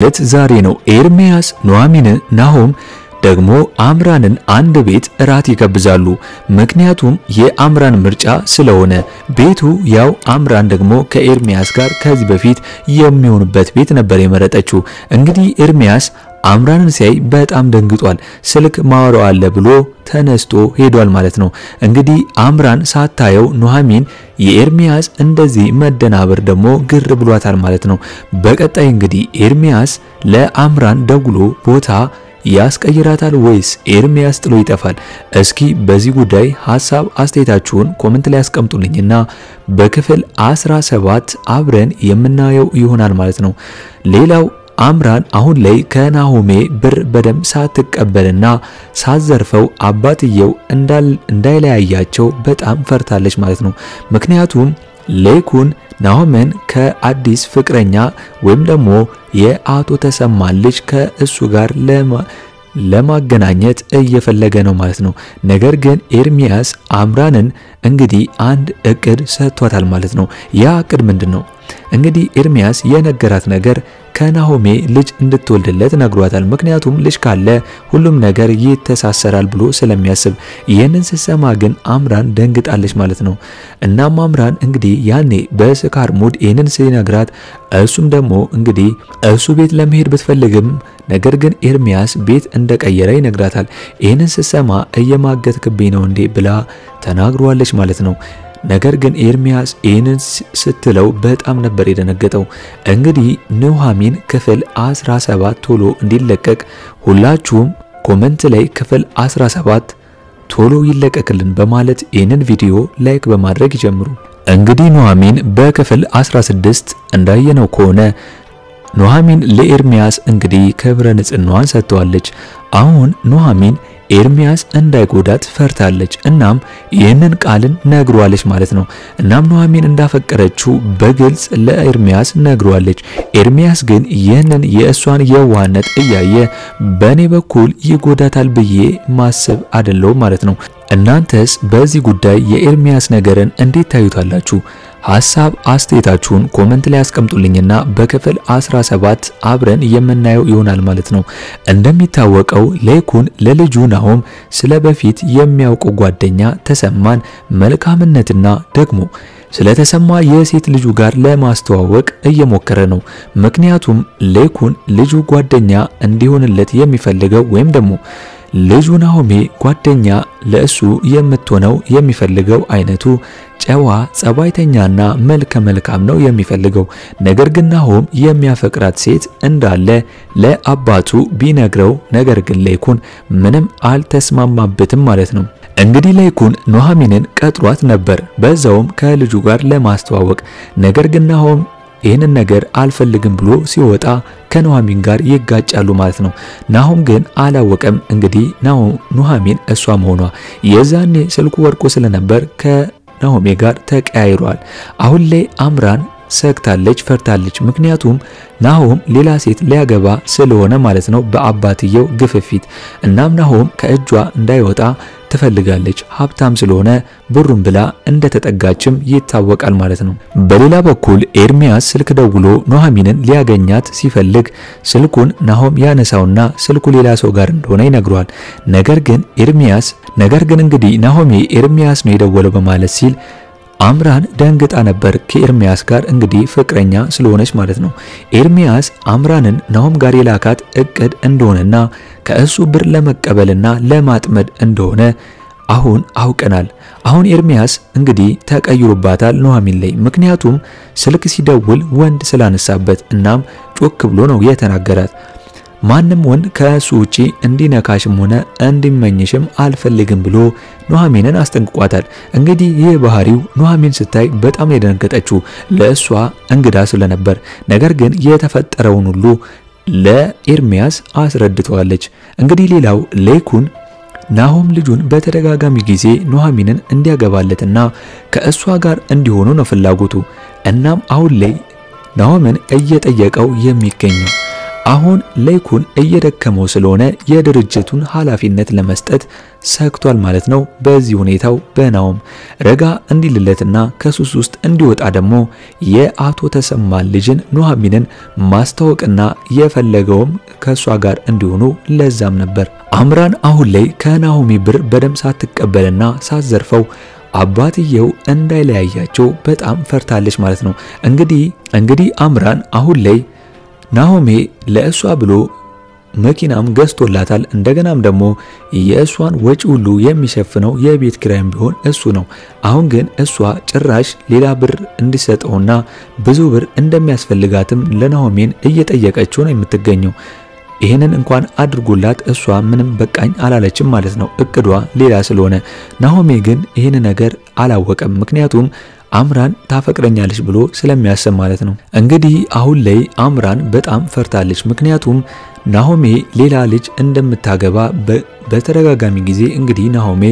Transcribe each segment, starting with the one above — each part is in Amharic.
ዛሬ ነው ኤርሚያስ ኑሐሚን ናሆም ደግሞ አምራንን አንድ ቤት እራት ይጋብዛሉ። ምክንያቱም የአምራን ምርጫ ስለሆነ ቤቱ ያው አምራን ደግሞ ከኤርሚያስ ጋር ከዚህ በፊት የሚሆንበት ቤት ነበር የመረጠችው። እንግዲህ ኤርሚያስ አምራንን ሲያይ በጣም ደንግጧል። ስልክ ማወራው አለ ብሎ ተነስቶ ሄዷል ማለት ነው። እንግዲህ አምራን ሳታየው ኑሐሚን የኤርሚያስ እንደዚህ መደናበር ደግሞ ግር ብሏታል ማለት ነው። በቀጣይ እንግዲህ ኤርሚያስ ለአምራን ደውሎ ቦታ ያስቀይራታል ወይስ ኤርሚያስ ጥሎ ይጠፋል? እስኪ በዚህ ጉዳይ ሐሳብ አስተያየታችሁን ኮሜንት ላይ አስቀምጡልኝና በክፍል 17 አብረን የምናየው ይሆናል ማለት ነው። ሌላው አምራን አሁን ላይ ከናሆሜ ብር በደም ሳትቀበልና ሳዘርፈው አባትየው እንዳይለያያቸው በጣም ፈርታለች ማለት ነው። ምክንያቱም ሌኩን ናሆምን ከአዲስ ፍቅረኛ ወይም ደግሞ የአቶ ተሰማ ልጅ ከእሱ ጋር ለማገናኘት እየፈለገ ነው ማለት ነው። ነገር ግን ኤርሚያስ አምራንን እንግዲህ አንድ እቅድ ሰጥቷታል ማለት ነው። ያ እቅድ ምንድነው? እንግዲህ ኤርሚያስ የነገራት ነገር ከናሆሜ ልጅ እንድትወልድለት ነግሯታል። ምክንያቱም ልጅ ካለ ሁሉም ነገር ይተሳሰራል ብሎ ስለሚያስብ ይሄንን ሲሰማ ግን አምራን ደንግጣለች ማለት ነው። እናም አምራን እንግዲህ ያኔ በስካር ሙድ ይሄንን ሲነግራት እሱም ደግሞ እንግዲህ እሱ ቤት ለመሄድ ብትፈልግም ነገር ግን ኤርሚያስ ቤት እንደቀየረ ይነግራታል። ይሄንን ሲሰማ እየማገትክብኝ ነው እንዴ ብላ ተናግሯለች ማለት ነው። ነገር ግን ኤርሚያስ ይሄንን ስትለው በጣም ነበር የደነገጠው። እንግዲህ ኑሐሚን ክፍል 17 ቶሎ እንዲለቀቅ ሁላችሁም ኮሜንት ላይ ክፍል 17 ቶሎ ይለቀቅልን በማለት ይሄንን ቪዲዮ ላይክ በማድረግ ይጀምሩ። እንግዲህ ኑሐሚን በክፍል 16 እንዳየነው ከሆነ ኑሐሚን ለኤርሚያስ እንግዲህ ክብረ ንጽህናዋን ሰጥቷለች። አሁን ኑሐሚን ኤርሚያስ እንዳይጎዳት ፈርታለች። እናም ይህንን ቃልን ነግሯለች ማለት ነው። እናም ኑሐሚን እንዳፈቀረችው በግልጽ ለኤርሚያስ ነግሯለች። ኤርሚያስ ግን ይህንን የእሷን የዋህነት እያየ በኔ በኩል ይጎዳታል ብዬ ማሰብ አይደለም ማለት ነው። እናንተስ በዚህ ጉዳይ የኤርሚያስ ነገርን እንዴት ታዩታላችሁ? ሐሳብ አስተያየታችሁን ኮሜንት ላይ አስቀምጡልኝና በክፍል 17 አብረን የምናየው ይሆናል ማለት ነው። እንደሚታወቀው ሌኩን ለልጁ ናሆም ስለበፊት የሚያውቀው ጓደኛ ተሰማን መልካምነትና ደግሞ ስለተሰማ የሴት ልጁ ጋር ለማስተዋወቅ እየሞከረ ነው። ምክንያቱም ሌኩን ልጁ ጓደኛ እንዲሆንለት የሚፈልገው ወይም ደግሞ ልጁ ናሆሜ ጓደኛ ለእሱ የምትሆነው የሚፈልገው አይነቱ ጨዋ ጸባይተኛና መልከ መልካም ነው የሚፈልገው። ነገር ግን ናሆም የሚያፈቅራት ሴት እንዳለ ለአባቱ ቢነግረው ነገር ግን ሌኩን ምንም አልተስማማበትም ማለት ነው። እንግዲህ ሌኩን ኑሐሚንን ቀጥሯት ነበር በዛውም ከልጁ ጋር ለማስተዋወቅ። ነገር ግን ናሆም ይህንን ነገር አልፈልግም ብሎ ሲወጣ ከኑሐሚን ጋር ይጋጫሉ ማለት ነው። ናሆም ግን አላወቀም እንግዲህ ኑሐሚን እሷ መሆኗ። የዛኔ ስልኩ ወርቆ ስለነበር ከናሆሜ ጋር ተቀያይሯል። አሁን ላይ አምራን ሰግታለች፣ ፈርታለች። ምክንያቱም ናሆም ሌላ ሴት ሊያገባ ስለሆነ ማለት ነው በአባትየው ግፍፊት። እናም ናሆም ከእጇ እንዳይወጣ ትፈልጋለች። ሀብታም ስለሆነ ብሩን ብላ እንደተጠጋችም ይታወቃል ማለት ነው። በሌላ በኩል ኤርሚያስ ስልክ ደውሎ ኑሐሚንን ሊያገኛት ሲፈልግ ስልኩን ናሆም ያነሳውና ስልኩ ሌላ ሰው ጋር እንደሆነ ይነግሯል። ነገር ግን እንግዲህ ናሆሜ ኤርሚያስ ነው የደወለው በማለት ሲል አምራን ደንግጣ ነበር። ከኤርሚያስ ጋር እንግዲህ ፍቅረኛ ስለሆነች ማለት ነው። ኤርሚያስ አምራንን ናሆም ጋር የላካት እቅድ እንደሆነና ከእሱ ብር ለመቀበልና ለማጥመድ እንደሆነ አሁን አውቀናል። አሁን ኤርሚያስ እንግዲህ ተቀይሮባታል ኑሐሚን ላይ። ምክንያቱም ስልክ ሲደውል ወንድ ስላነሳበት እናም ጮክ ብሎ ነው የተናገራት። ማንም ወንድ ከሱ ውጪ እንዲነካሽም ሆነ እንዲመኝሽም አልፈልግም ብሎ ኑሐሚንን አስጠንቅቋታል። እንግዲህ ይህ ባህሪው ኑሐሚን ስታይ በጣም የደነገጠችው ለእሷ እንግዳ ስለነበር፣ ነገር ግን የተፈጠረውን ሁሉ ለኤርሚያስ አስረድተዋለች። እንግዲህ ሌላው ሌኩን ናሆም ልጁን በተደጋጋሚ ጊዜ ኑሐሚንን እንዲያገባለትና ከእሷ ጋር እንዲሆኑ ነው ፍላጎቱ። እናም አሁን ላይ ናሆምን እየጠየቀው የሚገኘው አሁን ለይኩን እየደከመው ስለሆነ የድርጅቱን ኃላፊነት ለመስጠት ሰክቷል ማለት ነው። በዚህ ሁኔታው በናሆም ረጋ እንዲልለትና ከሱስ ውስጥ እንዲወጣ ደግሞ የአቶ ተሰማ ልጅን ኑሐሚንን ማስተዋወቅና የፈለገውም ከሷ ጋር እንዲሆኑ ለዛም ነበር። አምራን አሁን ላይ ከናሆሚ ብር በደም ሳትቀበልና ሳትዘርፈው አባትየው እንዳይለያያቸው በጣም ፈርታለች ማለት ነው። እንግዲህ አምራን አሁን ላይ ናሆሜ ለእሷ ብሎ መኪናም ገዝቶላታል። እንደገናም ደግሞ የእሷን ወጪ ሁሉ የሚሸፍነው የቤት ኪራይም ቢሆን እሱ ነው። አሁን ግን እሷ ጭራሽ ሌላ ብር እንዲሰጠውና ብዙ ብር እንደሚያስፈልጋትም ለናሆሜን እየጠየቀችው ነው የምትገኘው። ይሄንን እንኳን አድርጎላት እሷ ምንም በቃኝ አላለችም ማለት ነው፣ እቅዷ ሌላ ስለሆነ። ናሆሜ ግን ይሄን ነገር አላወቀም። ምክንያቱም አምራን ታፈቅረኛለች ብሎ ስለሚያስብ ማለት ነው። እንግዲህ አሁን ላይ አምራን በጣም ፈርታለች። ምክንያቱም ናሆሜ ሌላ ልጅ እንደምታገባ በተደጋጋሚ ጊዜ እንግዲህ ናሆሜ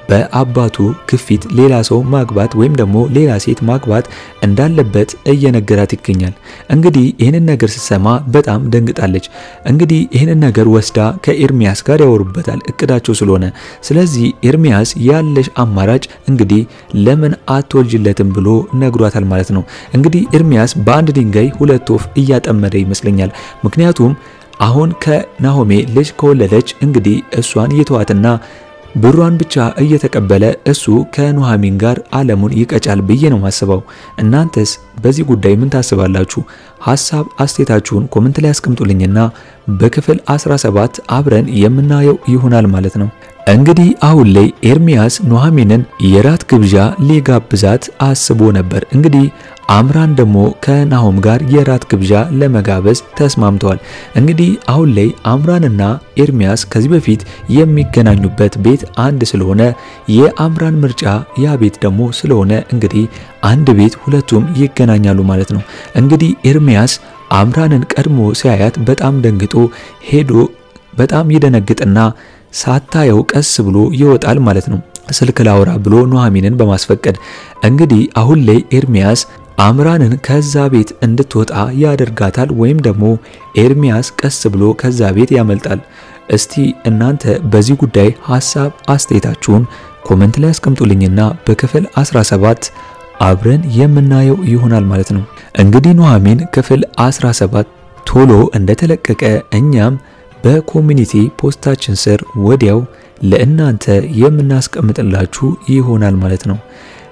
በአባቱ ግፊት ሌላ ሰው ማግባት ወይም ደግሞ ሌላ ሴት ማግባት እንዳለበት እየነገራት ይገኛል። እንግዲህ ይህንን ነገር ስትሰማ በጣም ደንግጣለች። እንግዲህ ይህንን ነገር ወስዳ ከኤርሚያስ ጋር ያወሩበታል እቅዳቸው ስለሆነ። ስለዚህ ኤርሚያስ ያለሽ አማራጭ እንግዲህ ለምን አትወልጅለትም ብሎ ነግሯታል ማለት ነው። እንግዲህ ኤርሚያስ በአንድ ድንጋይ ሁለት ወፍ እያጠመደ ይመስለኛል። ምክንያቱም አሁን ከናሆሜ ልጅ ከወለደች እንግዲህ እሷን ይተዋትና ብሯን ብቻ እየተቀበለ እሱ ከኑሐሚን ጋር ዓለሙን ይቀጫል ብዬ ነው ማስበው። እናንተስ በዚህ ጉዳይ ምን ታስባላችሁ? ሐሳብ አስተያየታችሁን ኮሜንት ላይ አስቀምጡልኝና በክፍል 17 አብረን የምናየው ይሆናል ማለት ነው። እንግዲህ አሁን ላይ ኤርሚያስ ኑሐሚንን የራት ግብዣ ሊጋብዛት አስቦ ነበር። እንግዲህ አምራን ደግሞ ከናሆም ጋር የራት ግብዣ ለመጋበዝ ተስማምተዋል። እንግዲህ አሁን ላይ አምራንና ኤርሚያስ ከዚህ በፊት የሚገናኙበት ቤት አንድ ስለሆነ የአምራን ምርጫ ያ ቤት ደግሞ ስለሆነ እንግዲህ አንድ ቤት ሁለቱም ይገናኛሉ ማለት ነው። እንግዲህ ኤርሚያስ አምራንን ቀድሞ ሲያያት በጣም ደንግጦ ሄዶ በጣም ይደነግጥና ሳታየው ቀስ ብሎ ይወጣል ማለት ነው። ስልክ ላውራ ብሎ ኑሐሚንን በማስፈቀድ እንግዲህ አሁን ላይ ኤርሚያስ አምራንን ከዛ ቤት እንድትወጣ ያደርጋታል ወይም ደግሞ ኤርሚያስ ቀስ ብሎ ከዛ ቤት ያመልጣል። እስቲ እናንተ በዚህ ጉዳይ ሐሳብ አስተያየታችሁን ኮሜንት ላይ አስቀምጡልኝና በክፍል 17 አብረን የምናየው ይሆናል ማለት ነው። እንግዲህ ኑሐሚን ክፍል 17 ቶሎ እንደተለቀቀ እኛም በኮሚኒቲ ፖስታችን ስር ወዲያው ለእናንተ የምናስቀምጥላችሁ ይሆናል ማለት ነው።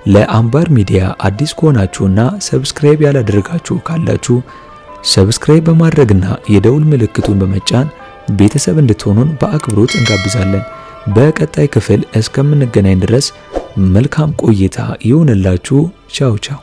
ለአምባር ሚዲያ አዲስ ከሆናችሁና ሰብስክራይብ ያላደረጋችሁ ካላችሁ ሰብስክራይብ በማድረግና የደውል ምልክቱን በመጫን ቤተሰብ እንድትሆኑን በአክብሮት እንጋብዛለን። በቀጣይ ክፍል እስከምንገናኝ ድረስ መልካም ቆይታ ይሁንላችሁ። ቻው ቻው።